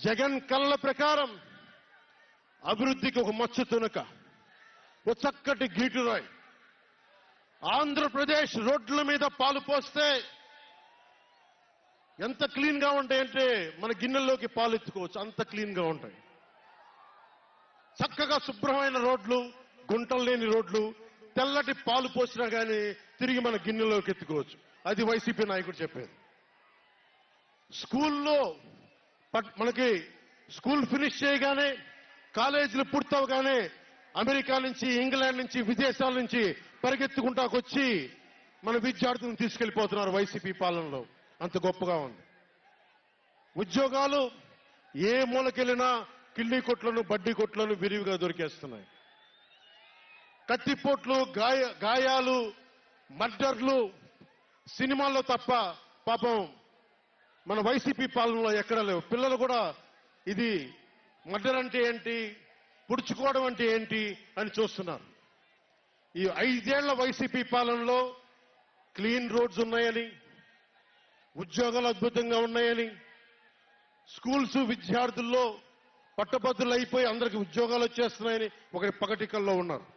జగన్ కళ్ళ ప్రకారం అభివృద్ధికి ఒక మచ్చు తునక, ఒక చక్కటి గీటురాయి. ఆంధ్రప్రదేశ్ రోడ్ల మీద పాలు పోస్తే ఎంత క్లీన్ గా ఉంటాయంటే మన గిన్నెల్లోకి పాలు ఎత్తుకోవచ్చు, అంత క్లీన్ గా ఉంటాయి. చక్కగా శుభ్రమైన రోడ్లు, గుంటలు లేని రోడ్లు, తెల్లటి పాలు పోసినా కానీ తిరిగి మన గిన్నెలోకి ఎత్తుకోవచ్చు. అది వైసీపీ నాయకుడు చెప్పేది. స్కూల్లో మనకి స్కూల్ ఫినిష్ చేయగానే, కాలేజీలు పూర్తవగానే అమెరికా నుంచి, ఇంగ్లాండ్ నుంచి, విదేశాల నుంచి పరిగెత్తుకుంటాకొచ్చి మన విద్యార్థులను తీసుకెళ్లిపోతున్నారు వైసీపీ పాలనలో. అంత గొప్పగా ఉంది. ఉద్యోగాలు ఏ మూలకెళ్ళినా కిళ్ళీ కొట్లను, బడ్డీ కొట్లను విరివిగా దొరికేస్తున్నాయి. కత్తిపోట్లు, గాయాలు, మర్డర్లు సినిమాల్లో తప్ప పాపం మన వైసీపీ పాలనలో ఎక్కడా లేవు. పిల్లలు కూడా ఇది మర్డర్ అంటే ఏంటి, పుడుచుకోవడం అంటే ఏంటి అని చూస్తున్నారు. ఈ 5 ఏళ్ల వైసీపీ పాలనలో క్లీన్ రోడ్స్ ఉన్నాయని, ఉద్యోగాలు అద్భుతంగా ఉన్నాయని, స్కూల్స్ విద్యార్థుల్లో పట్టభద్రులు అయిపోయి అందరికి ఉద్యోగాలు వచ్చేస్తున్నాయని ఒకటి పగటికల్లో ఉన్నారు.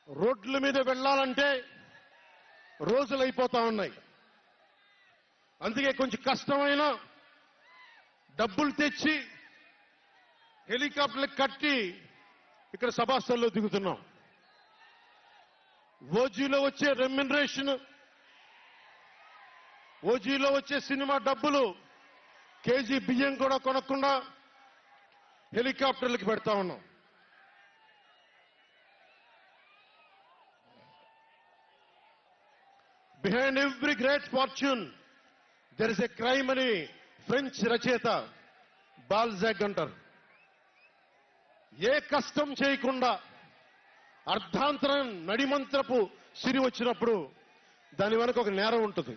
రోడ్ల మీద వెళ్లాలంటే రోజులు అయిపోతా ఉన్నాయి. అందుకే కొంచెం కష్టమైన డబ్బులు తెచ్చి హెలికాప్టర్లు కట్టి ఇక్కడ సభాస్థల్లో దిగుతున్నాం. ఓజీలో వచ్చే రెమ్యునరేషన్, ఓజీలో వచ్చే సినిమా డబ్బులు, కేజీ బియ్యం కూడా కొనకుండా హెలికాప్టర్లకు పెడతా ఉన్నాం. Behind every great fortune there is a crime అని ఫ్రెంచ్ రచయిత బాల్జాక్ అంటారు. ఏ కష్టం చేయకుండా అర్ధాంతరం నడిమంత్రపు సిరి వచ్చినప్పుడు దాని వెనక ఒక నేరం ఉంటుంది.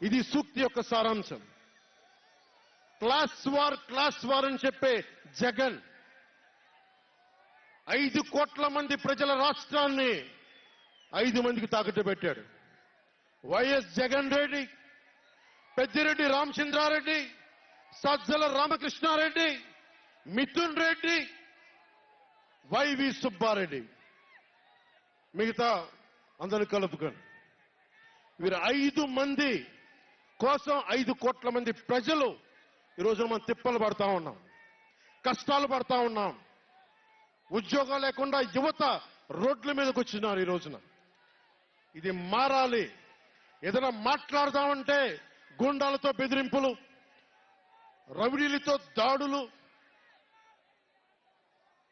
ఇది సూక్తి యొక్క సారాంశం. క్లాస్ వార్ అని చెప్పే జగన్ 5 కోట్ల మంది ప్రజల రాష్ట్రాన్ని 5 మందికి తాకట్టు పెట్టాడు. వైఎస్ జగన్ రెడ్డి, పెద్దిరెడ్డి రామచంద్రారెడ్డి, సజ్జల రామకృష్ణారెడ్డి, మిథున్ రెడ్డి, వైవి సుబ్బారెడ్డి, మిగతా అందరూ కలుపుకొని వీరు 5 మంది కోసం 5 కోట్ల మంది ప్రజలు ఈరోజు మనం తిప్పలు పడతా ఉన్నాం, కష్టాలు పడతా ఉన్నాం. ఉద్యోగాలు లేకుండా యువత రోడ్ల మీదకి వచ్చినారు ఈ రోజున. ఇది మారాలి. ఏదైనా మాట్లాడదామంటే గూండాలతో బెదిరింపులు, రౌడీలతో దాడులు.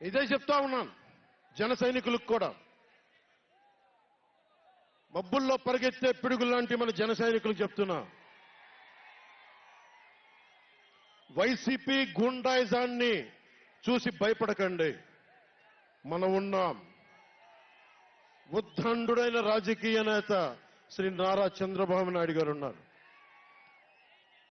ఇదే చెప్తా ఉన్నాను జన సైనికులకు కూడా. మబ్బుల్లో పరిగెత్తే పిడుగులాంటి మన జన సైనికులకు చెప్తున్నా, వైసీపీ గూండాయిజాన్ని చూసి భయపడకండి. మనం ఉన్నాం. ఉద్దండుడైన రాజకీయ నేత శ్రీ నారా చంద్రబాబు నాయుడు గారు ఉన్నారు.